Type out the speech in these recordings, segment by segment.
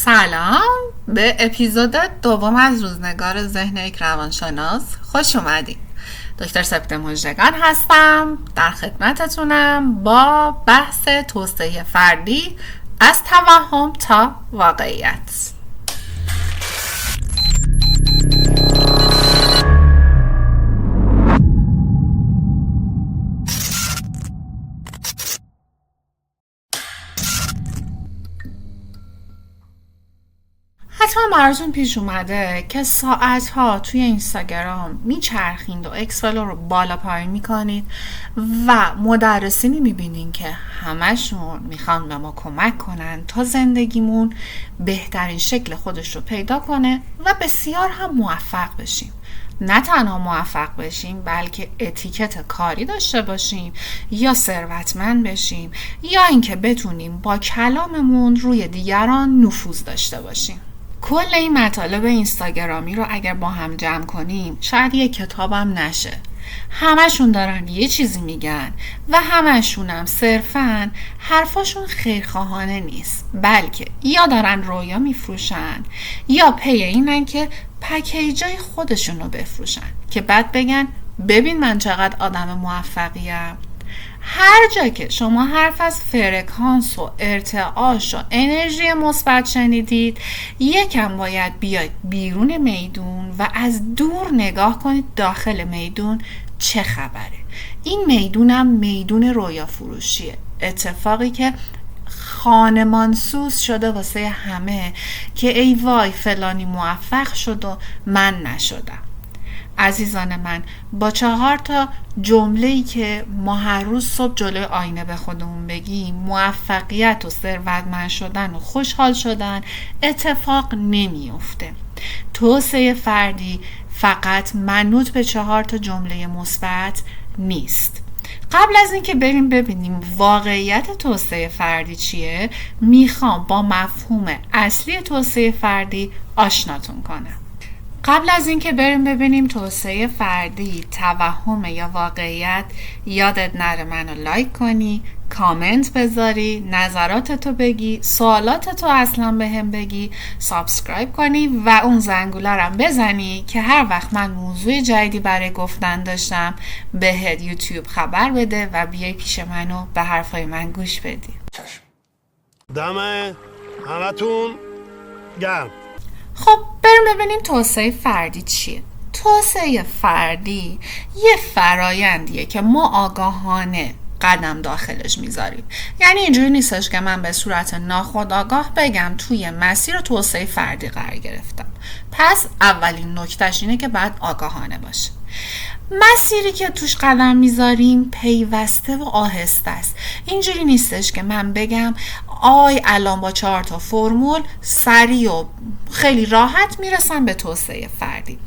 سلام به اپیزود دوم از روزنگار ذهن یک روانشناس خوش اومدید. دکتر سپید مژدگان هستم، در خدمتتونم با بحث توسعه فردی از توهم تا واقعیت. حتما براتون پیش اومده که ساعتها توی اینستاگرام میچرخید و اکسپلور رو بالا پایین میکنید و مدرسینی میبینین که همشون میخوان به ما کمک کنن تا زندگیمون بهترین شکل خودش رو پیدا کنه و بسیار هم موفق بشیم. نه تنها موفق بشیم بلکه اتیکت کاری داشته باشیم یا ثروتمند بشیم یا اینکه بتونیم با کلاممون روی دیگران نفوذ داشته باشیم. کل این مطالب اینستاگرامی رو اگر با هم جمع کنیم شاید یک کتابم نشه. همشون دارن یه چیزی میگن و همشون هم صرفاً حرفاشون خیرخواهانه نیست، بلکه یا دارن رویا میفروشن یا پی اینن که پکیجای خودشون رو بفروشن که بعد بگن ببین من چقدر آدم موفقیم. هر جا که شما حرف از فرکانس و ارتعاش و انرژی مثبت شنیدید، یکم باید بیاید بیرون میدون و از دور نگاه کنید داخل میدون چه خبره. این میدونم میدون رویا فروشیه، اتفاقی که خانمانسوز شده واسه همه که ای وای فلانی موفق شد و من نشدم. عزیزان من، با 4 جمله‌ای که ما هر روز صبح جلوی آینه به خودمون بگیم موفقیت و ثروتمند شدن و خوشحال شدن اتفاق نمیفته. توسعه فردی فقط منوط به 4 جمله مثبت نیست. قبل از اینکه بریم ببینیم واقعیت توسعه فردی چیه، میخوام با مفهوم اصلی توسعه فردی آشناتون کنم. قبل از اینکه بریم ببینیم توسعه فردی توهم یا واقعیت، یادت نره منو لایک کنی، کامنت بذاری، نظراتتو بگی، سوالاتتو اصلا بهم بگی، سابسکرایب کنی و اون زنگوله رو بزنی که هر وقت من موضوع جدیدی برای گفتن داشتم بهت یوتیوب خبر بده و بیای پیش منو به حرفای من گوش بدی. دم همتون گرم. خب بریم ببینیم توسعه فردی چیه. توسعه فردی یه فرایندیه که ما آگاهانه قدم داخلش میذاریم. یعنی اینجوری نیستش که من به صورت ناخودآگاه بگم توی مسیر توسعه فردی قرار گرفتم. پس اولین نکتهش اینه که باید آگاهانه باشه. مسیری که توش قدم میذاریم پیوسته و آهسته است. اینجوری نیستش که من بگم آی الان با 4 فرمول سریع و خیلی راحت میرسم به توسعه فردی.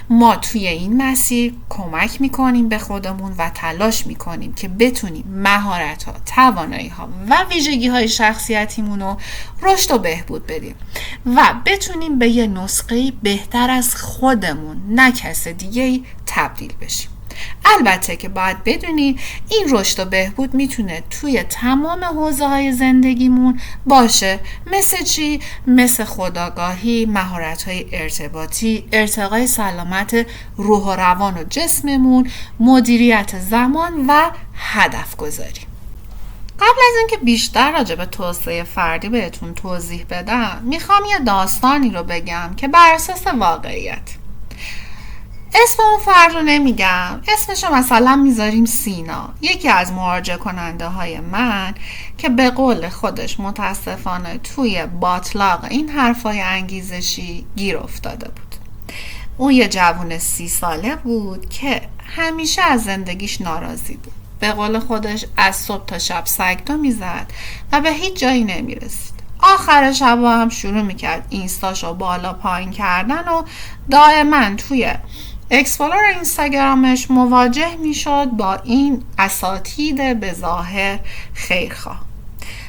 ما توی این مسیر کمک میکنیم به خودمون و تلاش میکنیم که بتونیم مهارت‌ها، توانایی‌ها و ویژگی‌های شخصیتیمون رو رشد و بهبود بدیم و بتونیم به یه نسخه بهتر از خودمون نه کس دیگه‌ای تبدیل بشیم. البته که باید بدونی این رشد و بهبود میتونه توی تمام حوزه‌های زندگیمون باشه. مثل چی؟ مثل خودآگاهی، مهارت‌های ارتباطی، ارتقای سلامت روح و روان و جسممون، مدیریت زمان و هدف گذاری. قبل از اینکه بیشتر راجع به توسعه فردی بهتون توضیح بدم، میخوام یه داستانی رو بگم که بر اساس واقعیت. اسم اون فرد رو نمیگم، اسمشو مثلا میذاریم سینا، یکی از مراجعه کننده های من که به قول خودش متاسفانه توی باطلاق این حرفای انگیزشی گیر افتاده بود. اون یه جوون 30 ساله بود که همیشه از زندگیش ناراضی بود. به قول خودش از صبح تا شب سگدو میزد و به هیچ جایی نمیرسید. آخر شب هم شروع میکرد اینستاشو بالا پایین کردن و دائما توی اکسپلور اینستاگرامش مواجه میشد با این اساتید به ظاهر خیرخواه.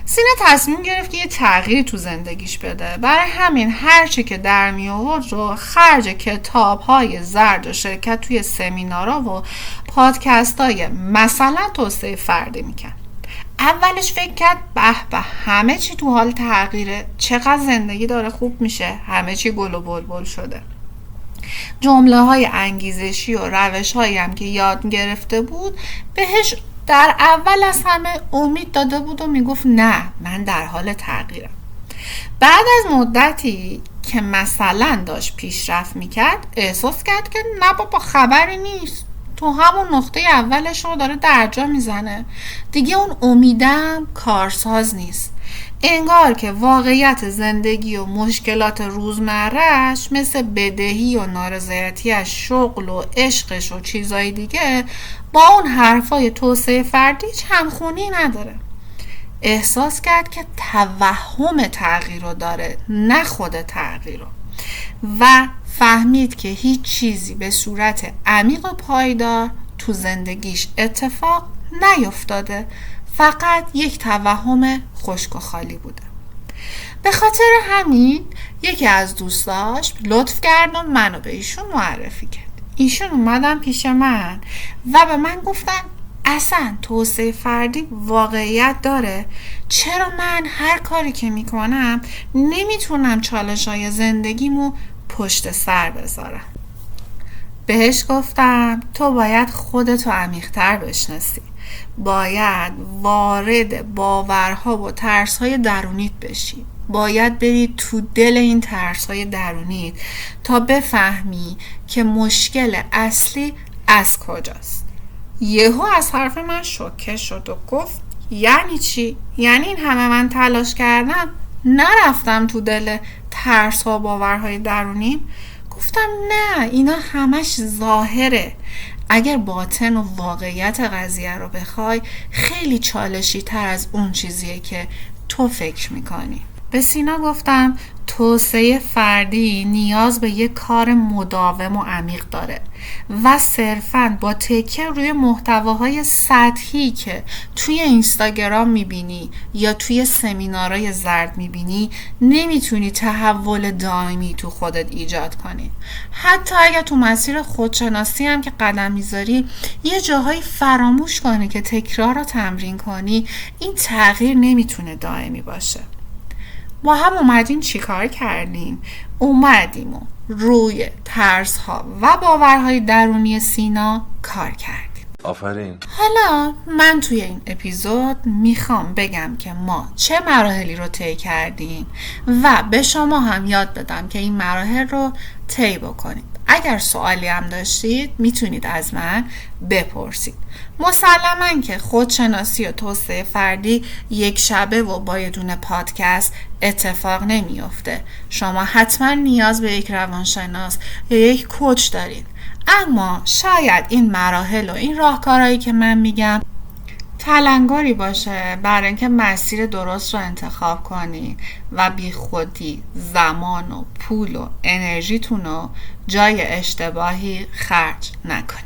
سینه تصمیم گرفت که یه تغییری تو زندگیش بده. برای همین هرچی که در می آورد رو خرج کتاب‌های زرد و شرکت توی سمینارها و پادکست‌های مثلا توسعه فردی میکرد. اولش فکر کرد به به همه چی تو حال تغییره، چقدر زندگی داره خوب میشه، همه چی گل و بلبل شده. جمله های انگیزشی و روش هایی هم که یاد گرفته بود بهش در اول از همه امید داده بود و میگفت نه من در حال تغییرم. بعد از مدتی که مثلا داشت پیشرفت میکرد احساس کرد که نه بابا خبری نیست، تو همون نقطه اولش رو داره درجا میزنه، دیگه اون امیدم کارساز نیست. انگار که واقعیت زندگی و مشکلات روزمرهش مثل بدهی و نارضایتی از شغل و عشقش و چیزای دیگه با اون حرفای توسعه فردی همخونی نداره. احساس کرد که توهم تغییر رو داره نه خود تغییر رو، و فهمید که هیچ چیزی به صورت عمیق و پایدار تو زندگیش اتفاق نیفتاده، فقط یک توهم خشک و خالی بوده. به خاطر همین یکی از دوستاش لطف کرد و منو به ایشون معرفی کرد. ایشون اومدن پیش من و به من گفتن اصلا توسعه فردی واقعیت داره؟ چرا من هر کاری که میکنم نمیتونم چالش‌های زندگیمو پشت سر بذارم؟ بهش گفتم تو باید خودتو عمیق‌تر بشناسی، باید وارد باورها و ترس‌های درونیت بشی، باید بری تو دل این ترس‌های درونیت تا بفهمی که مشکل اصلی از کجاست. یهو از حرف من شوکه شد و گفت یعنی چی؟ یعنی این همه من تلاش کردم نرفتم تو دل ترس ها و باورهای درونیم؟ گفتم نه، اینا همش ظاهره. اگر باطن و واقعیت قضیه رو بخوای خیلی چالشی تر از اون چیزیه که تو فکر میکنی. به سینا گفتم توسعه فردی نیاز به یک کار مداوم و عمیق داره و صرفاً با تکیه روی محتواهای سطحی که توی اینستاگرام میبینی یا توی سمینارهای زرد میبینی نمیتونی تحول دائمی تو خودت ایجاد کنی. حتی اگر تو مسیر خودشناسی هم که قدم میذاری یه جاهایی فراموش کنی که تکرار رو تمرین کنی، این تغییر نمیتونه دائمی باشه. ما هم اومدیم چی کار کردیم؟ اومدیم و روی ترس ها و باورهای درونی سینا کار کردیم. آفرین. حالا من توی این اپیزود میخوام بگم که ما چه مراحلی رو طی کردیم و به شما هم یاد بدم که این مراحل رو طی بکنید. اگر سوالی هم داشتید میتونید از من بپرسید. مسلماً که خودشناسی و توسعه فردی یک شبه و با یه دونه پادکست اتفاق نمیفته. شما حتما نیاز به یک روانشناس یا یک کوچ دارید، اما شاید این مراحل و این راهکارهایی که من میگم تلنگری باشه برای اینکه مسیر درست رو انتخاب کنی و بی خودی زمان و پول و انرژیتون رو جای اشتباهی خرج نکنی.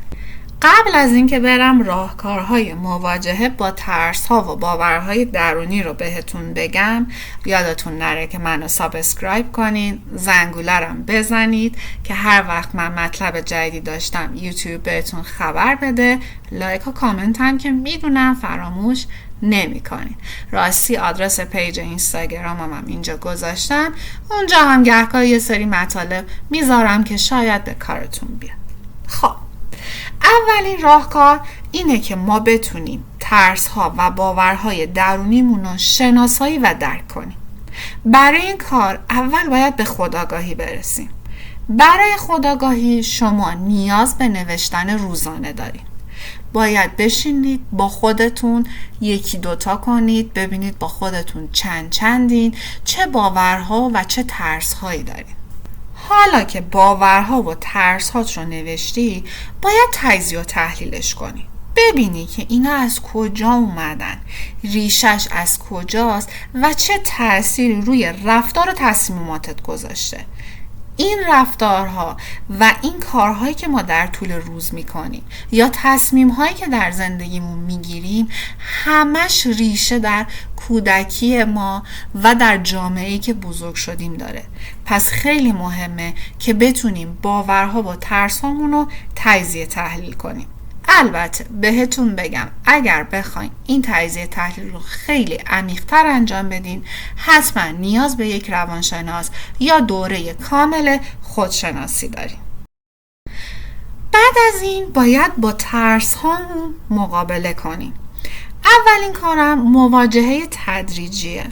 قبل از اینکه برم راهکارهای مواجهه با ترس‌ها و باورهای درونی رو بهتون بگم، یادتون نره که منو سابسکرایب کنین، زنگوله رو بزنید که هر وقت من مطلب جدیدی داشتم یوتیوب بهتون خبر بده. لایک و کامنت هم که میدونم فراموش نمی کنین. راستی آدرس پیج اینستاگرامم هم اینجا گذاشتم، اونجا هم گهگاه یه سری مطالب میذارم که شاید به کارتون بیاد. خب اولین راهکار اینه که ما بتونیم ترس‌ها و باورهای درونیمون رو شناسایی و درک کنیم. برای این کار اول باید به خودآگاهی برسیم. برای خودآگاهی شما نیاز به نوشتن روزانه دارید. باید بشینید با خودتون یکی دوتا کنید، ببینید با خودتون چندین چه باورها و چه ترس‌هایی دارید. حالا که باورها و ترس‌هات رو نوشتی باید تجزیه و تحلیلش کنی، ببینی که اینا از کجا اومدن، ریشش از کجاست و چه تأثیری روی رفتار و تصمیماتت گذاشته. این رفتارها و این کارهایی که ما در طول روز میکنیم یا تصمیمهایی که در زندگیمون میگیریم همش ریشه در کودکی ما و در جامعه‌ای که بزرگ شدیم داره. پس خیلی مهمه که بتونیم باورها و ترسامون رو تجزیه تحلیل کنیم. البته بهتون بگم اگر بخواین این تجزیه تحلیل رو خیلی عمیق‌تر انجام بدین حتما نیاز به یک روانشناس یا دوره کامل خودشناسی دارین. بعد از این باید با ترس هامون مقابله کنیم. اولین کارم مواجهه تدریجیه.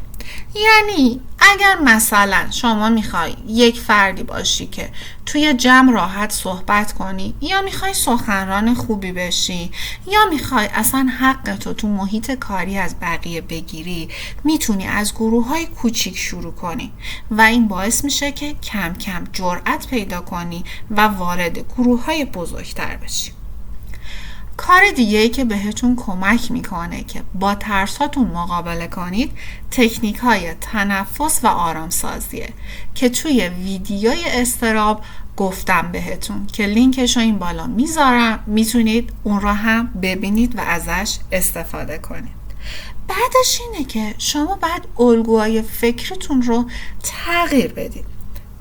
یعنی اگر مثلا شما میخوای یک فردی باشی که توی جمع راحت صحبت کنی یا میخوای سخنران خوبی بشی یا میخوای اصلا حقتو تو محیط کاری از بقیه بگیری، میتونی از گروه‌های کوچیک شروع کنی و این باعث میشه که کم کم جرأت پیدا کنی و وارد گروه‌های بزرگتر بشی. کار دیگه‌ای که بهتون کمک میکنه که با ترساتون مقابله کنید تکنیک‌های تنفس و آرامسازیه که توی ویدیوی اضطراب گفتم بهتون که لینکش رو این بالا میذارم، میتونید اون رو هم ببینید و ازش استفاده کنید. بعدش اینه که شما باید الگوهای فکرتون رو تغییر بدید.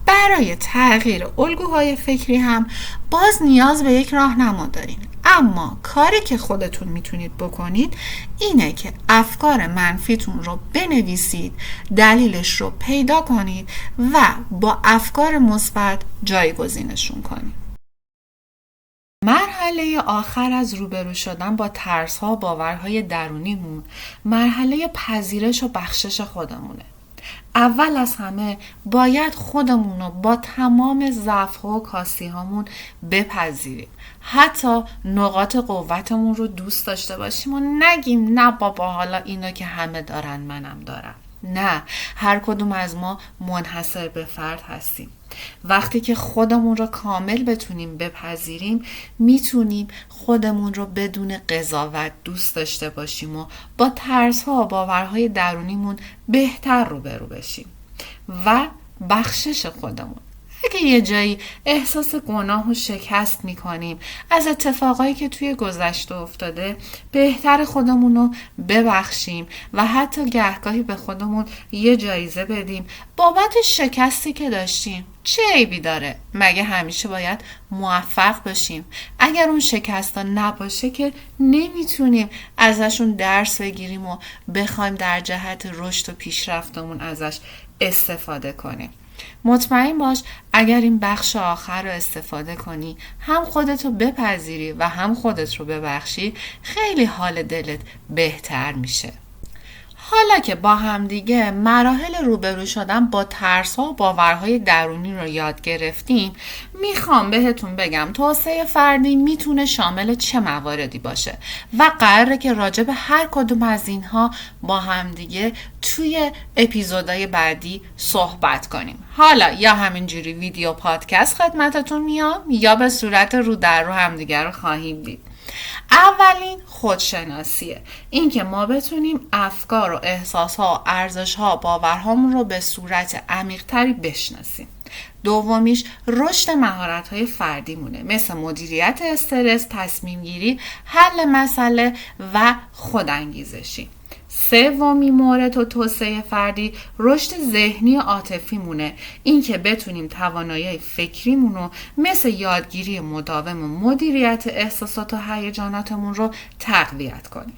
برای تغییر الگوهای فکری هم باز نیاز به یک راهنما دارین، اما کاری که خودتون میتونید بکنید اینه که افکار منفیتون رو بنویسید، دلیلش رو پیدا کنید و با افکار مثبت جایگزینشون کنید. مرحله آخر از روبرو شدن با ترس‌ها و باورهای درونیمون مرحله پذیرش و بخشش خودمونه. اول از همه باید خودمون رو با تمام ضعف‌ها و کاستی‌هامون بپذیریم. حتی نقاط قوتمون رو دوست داشته باشیم و نگیم نه بابا حالا اینو که همه دارن منم دارم. نه، هر کدوم از ما منحصر به فرد هستیم. وقتی که خودمون رو کامل بتونیم بپذیریم میتونیم خودمون رو بدون قضاوت دوست داشته باشیم و با ترس‌ها و باورهای درونیمون بهتر روبرو بشیم. و بخشش خودمون، اگه یه جایی احساس گناه و شکست میکنیم از اتفاقایی که توی گذشته افتاده، بهتر خودمون رو ببخشیم و حتی گهگاهی به خودمون یه جایزه بدیم بابت شکستی که داشتیم. چه عیبی داره؟ مگه همیشه باید موفق باشیم؟ اگر اون شکست ها نباشه که نمیتونیم ازشون درس بگیریم و بخوایم در جهت رشد و پیشرفتمون ازش استفاده کنیم. مطمئن باش اگر این بخش آخر رو استفاده کنی، هم خودت رو بپذیری و هم خودت رو ببخشی، خیلی حال دلت بهتر میشه. حالا که با هم دیگه مراحل روبرو شدن با ترس‌ها و باورهای درونی رو یاد گرفتیم، میخوام بهتون بگم توسعه فردی میتونه شامل چه مواردی باشه و قراره که راجع به هر کدوم از اینها با هم دیگه توی اپیزودهای بعدی صحبت کنیم. حالا یا همینجوری ویدیو پادکست خدمتتون میام یا به صورت رو در رو همدیگه رو خواهیم دید. اولین خودشناسیه، این که ما بتونیم افکار و احساسها و ارزشها و باورهامون رو به صورت عمیق‌تری بشناسیم. دومیش رشد مهارت‌های فردیمونه، مثل مدیریت استرس، تصمیم گیری، حل مسئله و خودانگیزشی. سومین مورد و توسعه فردی رشد ذهنی و عاطفی مونه، این که بتونیم توانایی فکریمون رو مثل یادگیری مداوم و مدیریت احساسات و هیجاناتمون رو تقویت کنیم.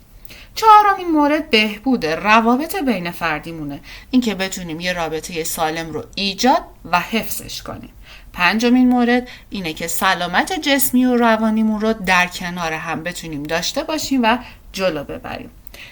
چهارمین مورد بهبود روابط بین فردیمونه، این که بتونیم یه رابطه سالم رو ایجاد و حفظش کنیم. پنجمین مورد اینه که سلامت جسمی و روانیمون رو در کنار هم بتونیم داشته باشیم و جلو ببریم.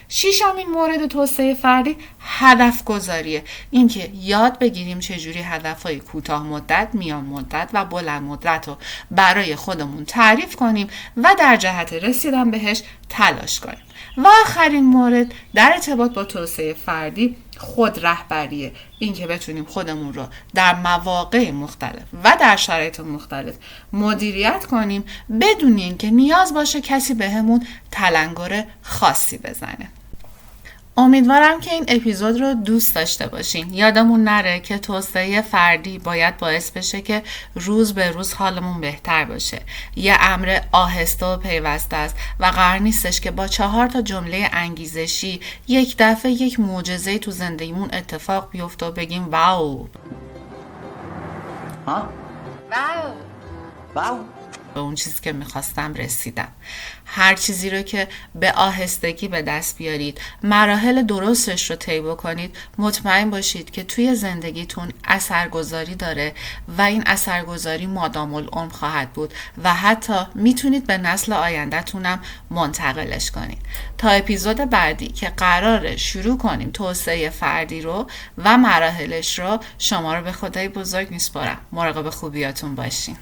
ششمین مورد توسعه فردی هدف گذاریه، این که یاد بگیریم چجوری هدفهای کوتاه مدت، میان مدت و بلند مدت رو برای خودمون تعریف کنیم و در جهت رسیدن بهش تلاش کنیم. و آخرین مورد در ارتباط با توسعه فردی خود رهبریه، این که بتونیم خودمون رو در مواقع مختلف و در شرایط مختلف مدیریت کنیم بدون اینکه نیاز باشه کسی بهمون تلنگر خاصی بزنه. امیدوارم که این اپیزود رو دوست داشته باشین. یادمون نره که توسعه فردی باید باعث بشه که روز به روز حالمون بهتر باشه. یه امر آهسته و پیوسته است و قرار نیستش که با 4 جمله انگیزشی یک دفعه یک معجزه تو زندگیمون اتفاق بیفته و بگیم واو. ها؟ واو. واو. به اون چیزی که میخواستم رسیدم. هر چیزی رو که به آهستگی به دست بیارید، مراحل درستش رو طی بکنید، مطمئن باشید که توی زندگیتون اثرگذاری داره و این اثرگذاری مادام العمر خواهد بود و حتی میتونید به نسل آینده‌تونم منتقلش کنید. تا اپیزود بعدی که قراره شروع کنیم توسعه فردی رو و مراحلش رو، شما رو به خدای بزرگ میسپارم. مراقب خوبیاتون باشین.